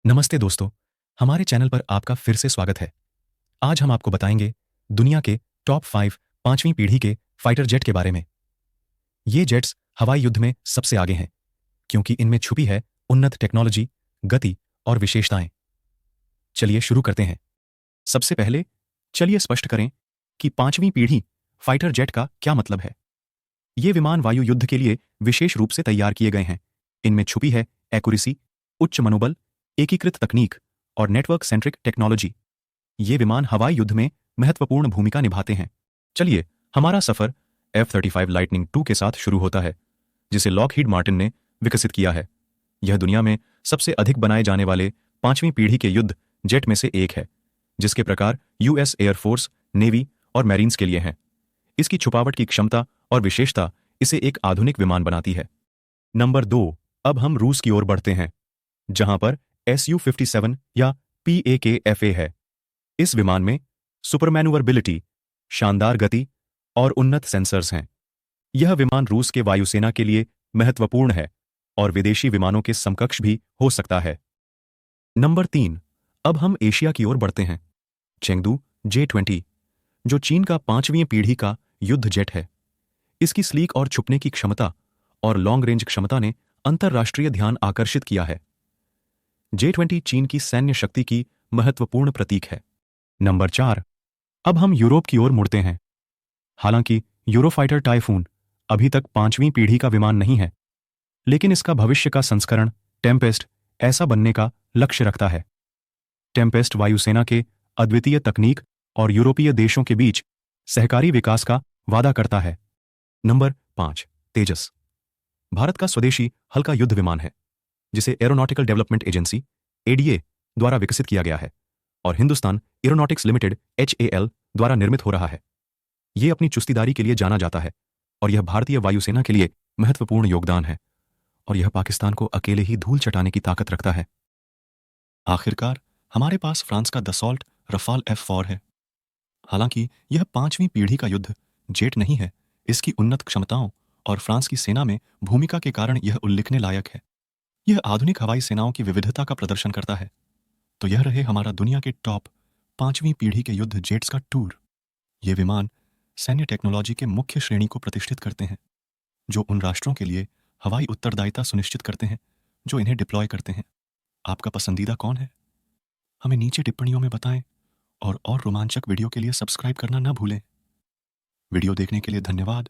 नमस्ते दोस्तों, हमारे चैनल पर आपका फिर से स्वागत है। आज हम आपको बताएंगे दुनिया के टॉप 5 पांचवीं पीढ़ी के फाइटर जेट के बारे में। ये जेट्स हवाई युद्ध में सबसे आगे हैं क्योंकि इनमें छुपी है उन्नत टेक्नोलॉजी, गति और विशेषताएं। चलिए शुरू करते हैं। सबसे पहले चलिए स्पष्ट करें कि पांचवीं पीढ़ी फाइटर जेट का क्या मतलब है। ये विमान वायु युद्ध के लिए विशेष रूप से तैयार किए गए हैं। इनमें छुपी है एक्यूरेसी, उच्च मनोबल, एकीकृत तकनीक और नेटवर्क सेंट्रिक टेक्नोलॉजी। ये विमान हवाई युद्ध में महत्वपूर्ण भूमिका निभाते हैं। चलिए हमारा सफर F-35 लाइटनिंग 2 के साथ शुरू होता है, जिसे लॉकहीड मार्टिन ने विकसित किया है। यह दुनिया में सबसे अधिक बनाए जाने वाले पांचवीं पीढ़ी के युद्ध जेट में से एक है, जिसके प्रकार यूएस एयरफोर्स, नेवी और मैरीन्स के लिए हैं। इसकी छुपावट की क्षमता और विशेषता इसे एक आधुनिक विमान बनाती है। नंबर 2, अब हम रूस की ओर बढ़ते हैं, जहां पर Su-57 या PAK-FA है। इस विमान में सुपर मैन्यूवरबिलिटी, शानदार गति और उन्नत सेंसर्स हैं। यह विमान रूस के वायुसेना के लिए महत्वपूर्ण है और विदेशी विमानों के समकक्ष भी हो सकता है। नंबर 3, अब हम एशिया की ओर बढ़ते हैं। चेंगडू J-20, जो चीन का पांचवीं पीढ़ी का युद्ध जेट है। इसकी स्लीक और छुपने की क्षमता और लॉन्ग रेंज क्षमता ने अंतरराष्ट्रीय ध्यान आकर्षित किया है। J-20 चीन की सैन्य शक्ति की महत्वपूर्ण प्रतीक है। नंबर 4, अब हम यूरोप की ओर मुड़ते हैं। हालांकि यूरोफाइटर टाइफून अभी तक पांचवीं पीढ़ी का विमान नहीं है, लेकिन इसका भविष्य का संस्करण टेम्पेस्ट ऐसा बनने का लक्ष्य रखता है। टेम्पेस्ट वायुसेना के अद्वितीय तकनीक और यूरोपीय देशों के बीच सहकारी विकास का वादा करता है। नंबर 5, तेजस भारत का स्वदेशी हल्का युद्ध विमान है, जिसे एरोनॉटिकल डेवलपमेंट एजेंसी ADA द्वारा विकसित किया गया है और हिंदुस्तान एरोनॉटिक्स लिमिटेड HAL द्वारा निर्मित हो रहा है। यह अपनी चुस्तीदारी के लिए जाना जाता है और यह भारतीय वायुसेना के लिए महत्वपूर्ण योगदान है, और यह पाकिस्तान को अकेले ही धूल चटाने की ताकत रखता है। आखिरकार हमारे पास फ्रांस का दसॉल्ट रफाल F4 है। हालांकि यह पांचवीं पीढ़ी का युद्ध जेट नहीं है, इसकी उन्नत क्षमताओं और फ्रांस की सेना में भूमिका के कारण यह उल्लेखने लायक है। यह आधुनिक हवाई सेनाओं की विविधता का प्रदर्शन करता है। तो यह रहे हमारा दुनिया के टॉप पांचवीं पीढ़ी के युद्ध जेट्स का टूर। ये विमान सैन्य टेक्नोलॉजी के मुख्य श्रेणी को प्रतिष्ठित करते हैं, जो उन राष्ट्रों के लिए हवाई उत्तरदायिता सुनिश्चित करते हैं जो इन्हें डिप्लॉय करते हैं। आपका पसंदीदा कौन है? हमें नीचे टिप्पणियों में बताएं और रोमांचक वीडियो के लिए सब्सक्राइब करना ना भूलें। वीडियो देखने के लिए धन्यवाद।